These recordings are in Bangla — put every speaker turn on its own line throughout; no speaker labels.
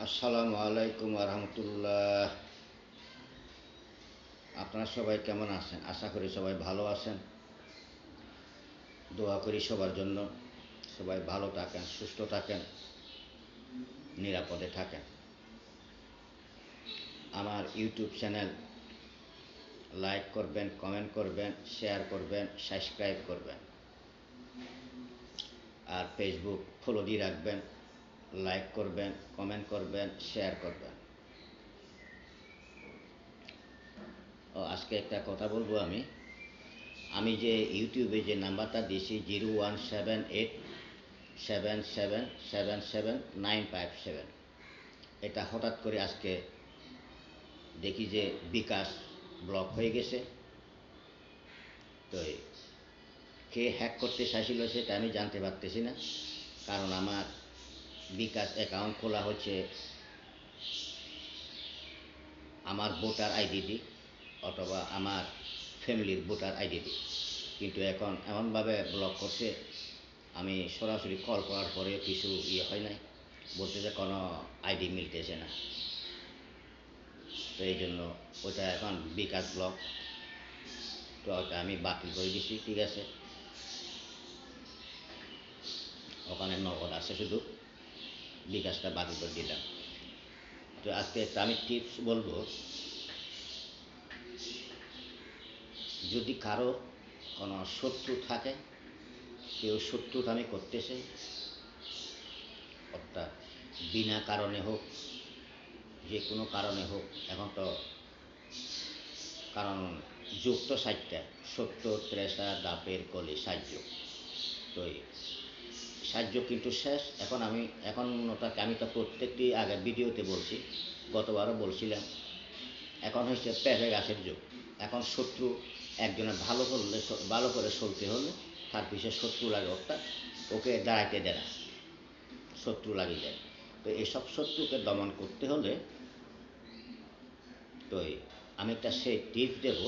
আসসালামু আলাইকুম রহমতুল্লাহ। আপনারা সবাই কেমন আছেন? আশা করি সবাই ভালো আছেন। দোয়া করি সবার জন্য, সবাই ভালো থাকেন, সুস্থ থাকেন, নিরাপদে থাকেন। আমার ইউটিউব চ্যানেল লাইক করবেন, কমেন্ট করবেন, শেয়ার করবেন, সাবস্ক্রাইব করবেন। আর ফেসবুক ফলো দিয়ে রাখবেন, লাইক করবেন, কমেন্ট করবেন, শেয়ার করবেন। আজকে একটা কথা বলবো। আমি যে ইউটিউবে যে নাম্বারটা দিয়েছি 017877777957, এটা হঠাৎ করে আজকে দেখি যে বিকাশ ব্লক হয়ে গেছে। তো কে হ্যাক করতে চাইছিল সেটা আমি জানতে পারতেছি না, কারণ আমার বিকাশ অ্যাকাউন্ট খোলা হচ্ছে আমার ভোটার আইডি দিয়ে অথবা আমার ফ্যামিলির ভোটার আইডি দিয়ে, কিন্তু এখন এমনভাবে ব্লক করছে, আমি সরাসরি কল করার পরেও কিছু হয় নাই, বলতেছে কোনো আইডি মিলতেছে না। তো এই জন্য ওটা এখন বিকাশ ব্লক। তো ওটা আমি বাতিল করে দিছি। ঠিক আছে, ওখানে নগদ আছে, শুধু বিকাশটা বাতিল করে দিলাম। তো আজকে একটা আমি টিপস বলবো। যদি কারো কোনো শত্রু থাকে, কেউ শত্রুতামি করতেছে, অর্থাৎ বিনা কারণে হোক, যে কোনো কারণে হোক, এখন তো কারণ যুগ তো 60টা, সত্য, ত্রেসা, দাপের, কলি, সাহায্য। তো সাহায্য কিন্তু শেষ। এখন ওটাকে আমি তো প্রত্যেকটি আগের ভিডিওতে বলছি, গতবারও বলছিলাম, এখন হচ্ছে পেঁপে গাছের যুগ। এখন শত্রু একজনের ভালো করে চলতে হলে তার পিছিয়ে শত্রু লাগে, অর্থাৎ ওকে দাঁড়াইতে দেয় না, শত্রু লাগিয়ে দেয়। তো এইসব শত্রুকে দমন করতে হলে তো আমি একটা সেই টিপস দেব।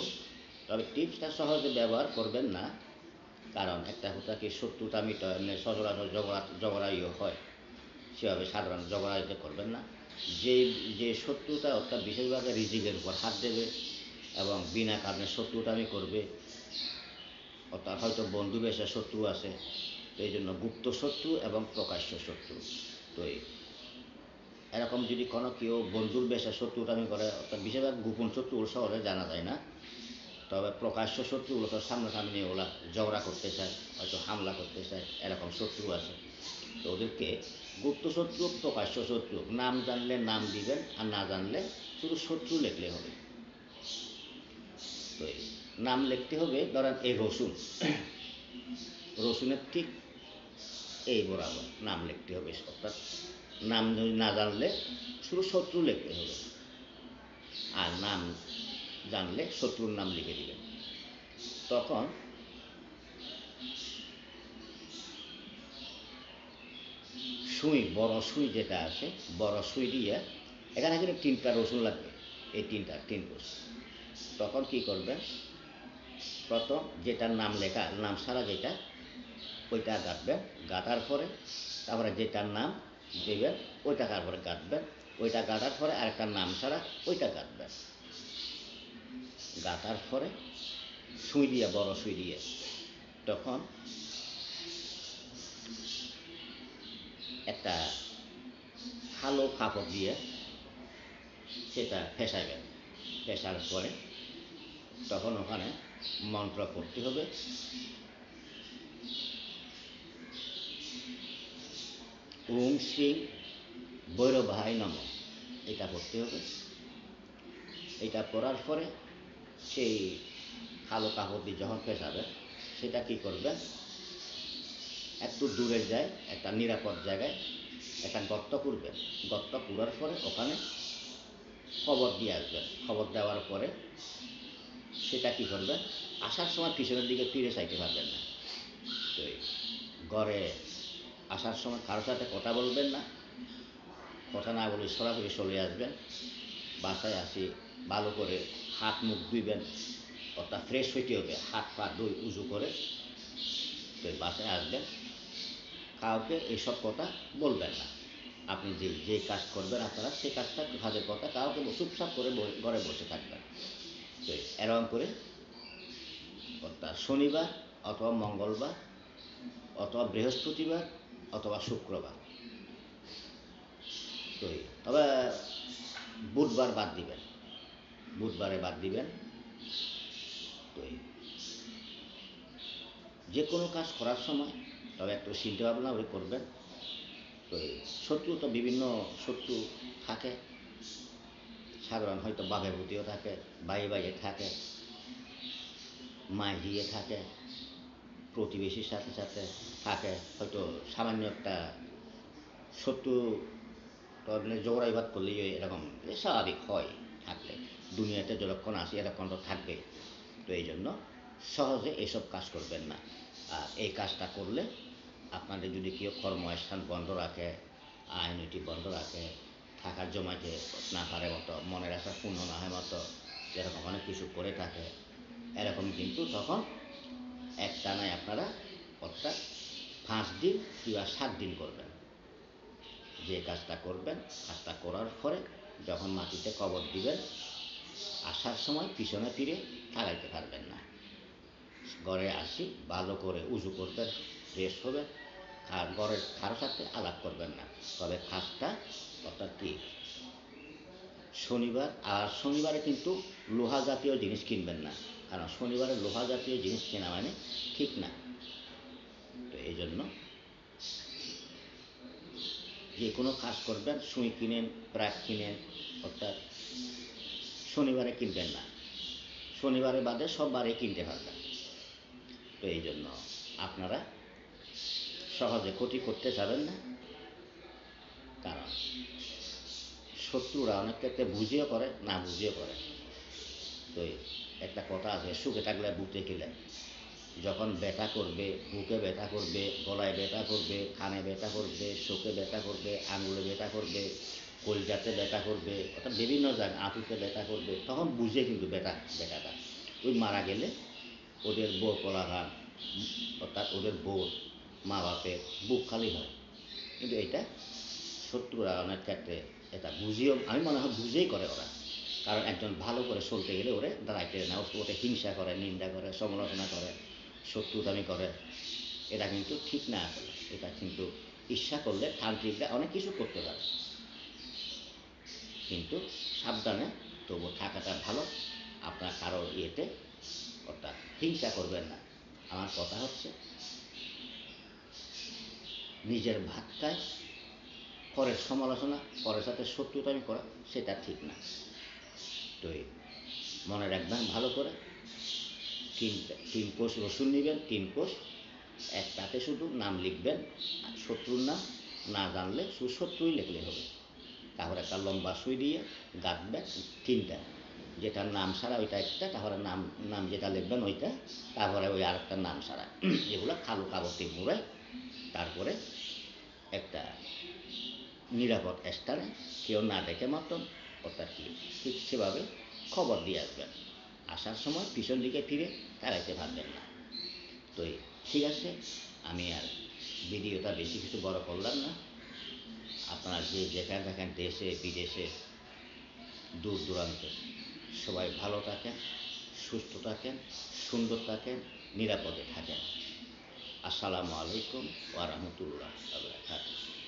তবে টিপসটা সহজে ব্যবহার করবেন না, কারণ একটা কথা কি, শত্রুতা মিটা এমনি সচরাচর ঝগড়াইও হয়, সেভাবে সাধারণ ঝগড়াইতে করবেন না। যে যে শত্রুতা অর্থাৎ বিশেষভাবে রিজিকের উপর হাত দেবে এবং বিনা কারণে শত্রুতামি করবে, অর্থাৎ হয়তো বন্ধু বেশে শত্রু আছে, তো এই জন্য গুপ্ত শত্রু এবং প্রকাশ্য শত্রু। তো এরকম যদি কোনো কেউ বন্ধুর বেশে শত্রুতামি করে, অর্থাৎ বিশেষভাবে গোপন শত্রু ওর শহরে জানা যায় না, তবে প্রকাশ্য শত্রুগুলো তো সামনাসামনি ওরা ঝগড়া করতে চায়, হয়তো হামলা করতে চায়, এরকম শত্রু আছে। তো ওদেরকে গুপ্ত শত্রু, প্রকাশ্য শত্রু, নাম জানলে নাম দিবেন, আর না জানলে শুধু শত্রু লিখলে হবে। তো নাম লিখতে হবে, ধরেন এই রসুন, রসুনের ঠিক এই বরাবর নাম লিখতে হবে। অর্থাৎ নাম না জানলে শুধু শত্রু লিখতে হবে, আর নাম জানলে শত্রুর নাম লিখে দিবেন। তখন সুই, বড় সুই যেটা আছে, বড় সুই দিয়ে, এখানে কিন্তু 3টা রসুন লাগবে, এই তিন রসুন। তখন কি করবেন, প্রথম যেটার নাম লেখা, নাম সারা যেটা, ওইটা গাঁথবেন। গাঁথার পরে তারপরে যেটার নাম দেবেন ওইটা তারপরে গাঁথবেন। ওইটা গাঁথার পরে আরেকটা নাম ছাড়া ওইটা গাঁথবেন। গাঁথার পরে সুই দিয়ে, বড় সুই দিয়ে, তখন একটা কালো কাপড় দিয়ে সেটা ফেসাবেন। ফেসার পরে তখন ওখানে মন্ত্র পড়তে হবে। ওম শ্রী ভৈরবাহাই নম, এটা পড়তে হবে। এটা পড়ার পরে সেই কালো কাপড় দিয়ে যখন ফেসাবেন, সেটা কি করবেন, একটু দূরে যায় একটা নিরাপদ জায়গায় একটা গর্ত করবেন। গর্ত করার পরে ওখানে খবর দিয়ে আসবেন। খবর দেওয়ার পরে সেটা কি করবেন, আসার সময় পিছনের দিকে ফিরে চাইতে পারবেন না। তো ঘরে আসার সময় কারোর সাথে কথা বলবেন না, কথা না বলে সরাসরি চলে আসবেন। বাসায় আসি ভালো করে হাত মুখ ধুইবেন, অর্থাৎ ফ্রেশ হইতে হবে, হাত পা ধুই উজু করে তো বাসায় আসবেন। কাউকে এইসব কথা বলবেন না, আপনি যে কাজ করবেন আপনারা সেই কাজটা কাজের কথা কাউকে চুপচাপ করে ঘরে বসে থাকবেন। তো এরকম করে অর্থাৎ শনিবার অথবা মঙ্গলবার অথবা বৃহস্পতিবার অথবা শুক্রবার, তো তবে বুধবার বাদ দিবেন, বুধবারে বাদ দিবেন। তো যে কোনো কাজ করার সময় তবে একটু চিন্তা ভাবনা করে করবেন। তো শত্রু তো বিভিন্ন শত্রু থাকে, সাধারণ হয়তো বাপের প্রতিও থাকে, বাইয়ে থাকে, মাঝিয়ে থাকে, প্রতিবেশীর সাথে সাথে থাকে, হয়তো সামান্য একটা শত্রু জোগাড়াইবাদ করলেই এরকম স্বাভাবিক হয়, থাকলে দুনিয়াতে যতক্ষণ আসি এতক্ষণ তো থাকবে। তো এই জন্য সহজে এসব কাজ করবেন না। আর এই কাজটা করলে আপনাদের যদি কেউ কর্মস্থান বন্ধ রাখে, আইনটি বন্ধ রাখে, থাকার জমাইতে না পারে মতো, মনের আশা পূর্ণ না হয় মতো, এরকম অনেক কিছু করে থাকে, এরকম কিন্তু তখন একটানায় আপনারা অর্থাৎ 5 দিন কিংবা 7 দিন করবেন। যে কাজটা করবেন, কাজটা করার পরে যখন মাটিতে কবর দিবেন, আসার সময় পিছনে ফিরে তাকাইতে পারবেন না। ঘরে আসি ভালো করে উজু করবেন, ফ্রেশ হবেন, আর ঘরের কারো সাথে আলাপ করবেন না। তবে কাজটা অর্থাৎ কি শনিবার, আর শনিবারে কিন্তু লোহা জাতীয় জিনিস কিনবেন না, কারণ শনিবারে লোহা জাতীয় জিনিস কেনা মানে ঠিক না। তো এই জন্য যে কোনো কাজ করবেন, সুই কিনেন, প্রাক কিনেন, অর্থাৎ শনিবারে কিনবেন না, শনিবারে বাদে সব বারে কিনতে পারবেন। তো এই জন্য আপনারা সহজে ক্ষতি করতে যাবেন না, কারণ শত্রুরা অনেক ক্ষেত্রে বুঝিয়ে করে, না বুঝিয়ে করে। তো একটা কথা আছে, সুখে থাকলে বুঝতে গেলে, যখন ব্যথা করবে, বুকে ব্যথা করবে, গলায় ব্যথা করবে, কানে ব্যথা করবে, চোখে ব্যথা করবে, আঙুলে ব্যথা করবে, কলজাতে ব্যথা করবে, অর্থাৎ বিভিন্ন জায়গায় আঁতুতে ব্যথা করবে, তখন বুঝে কিন্তু ব্যথাটা ওই মারা গেলে ওদের বউ কলাঘাট, অর্থাৎ ওদের বউ মা বাপের বুক খালি হয়। কিন্তু এটা শত্রুরা অনেক ক্ষেত্রে এটা বুঝিয়েও, আমি মনে হয় বুঝেই করে ওরা, কারণ একজন ভালো করে চলতে গেলে ওরে দাঁড়াইতে না, ওকে হিংসা করে, নিন্দা করে, সমালোচনা করে, শত্রুতামি করে। এটা কিন্তু ঠিক না আসলে। এটা কিন্তু ইচ্ছা করলে তান্ত্রিকরা অনেক কিছু করতে পারে, কিন্তু সাবধানে তবু থাকাটা ভালো। আপনার কারোর ইয়েতে অর্থাৎ হিংসা করবেন না। আমার কথা হচ্ছে নিজের ভাত খায়, পরের সমালোচনা, পরের সাথে শত্রুতামি করা, সেটা ঠিক না। তো মনে রাখবেন ভালো করে, 3 কোষ রসুন নেবেন, 3 কোষ, একটাতে শুধু নাম লিখবেন, শত্রুর নাম না জানলে শুধু শত্রুই লিখলে হবে। তারপরে একটা লম্বা সুই দিয়ে গাঁথবেন 3টা, যেটার নাম ছাড়া ওইটা একটা, তারপরে নাম নাম যেটা লিখবেন ওইটা, তারপরে ওই আরেকটা নাম ছাড়া, এগুলো কালো কাগজে মুড়ায়, তারপরে একটা নিরাপদ স্থানে কেউ না দেখে মতন, অর্থাৎ কি ঠিক সেভাবে খবর দিয়ে আসবেন। আসার সময় পিছন দিকে ফিরে তাকাইতে পারবেন না। তো ঠিক আছে, আমি আর ভিডিওটা বেশি কিছু বড় করলাম না। আপনারা যে যেখানে থাকেন, দেশে বিদেশে, দূর দূরান্তে, সবাই ভালো থাকেন, সুস্থ থাকেন, সুন্দর থাকেন, নিরাপদে থাকেন। আসসালামু আলাইকুম ওয়া রাহমাতুল্লাহি ওয়া বারাকাতুহু।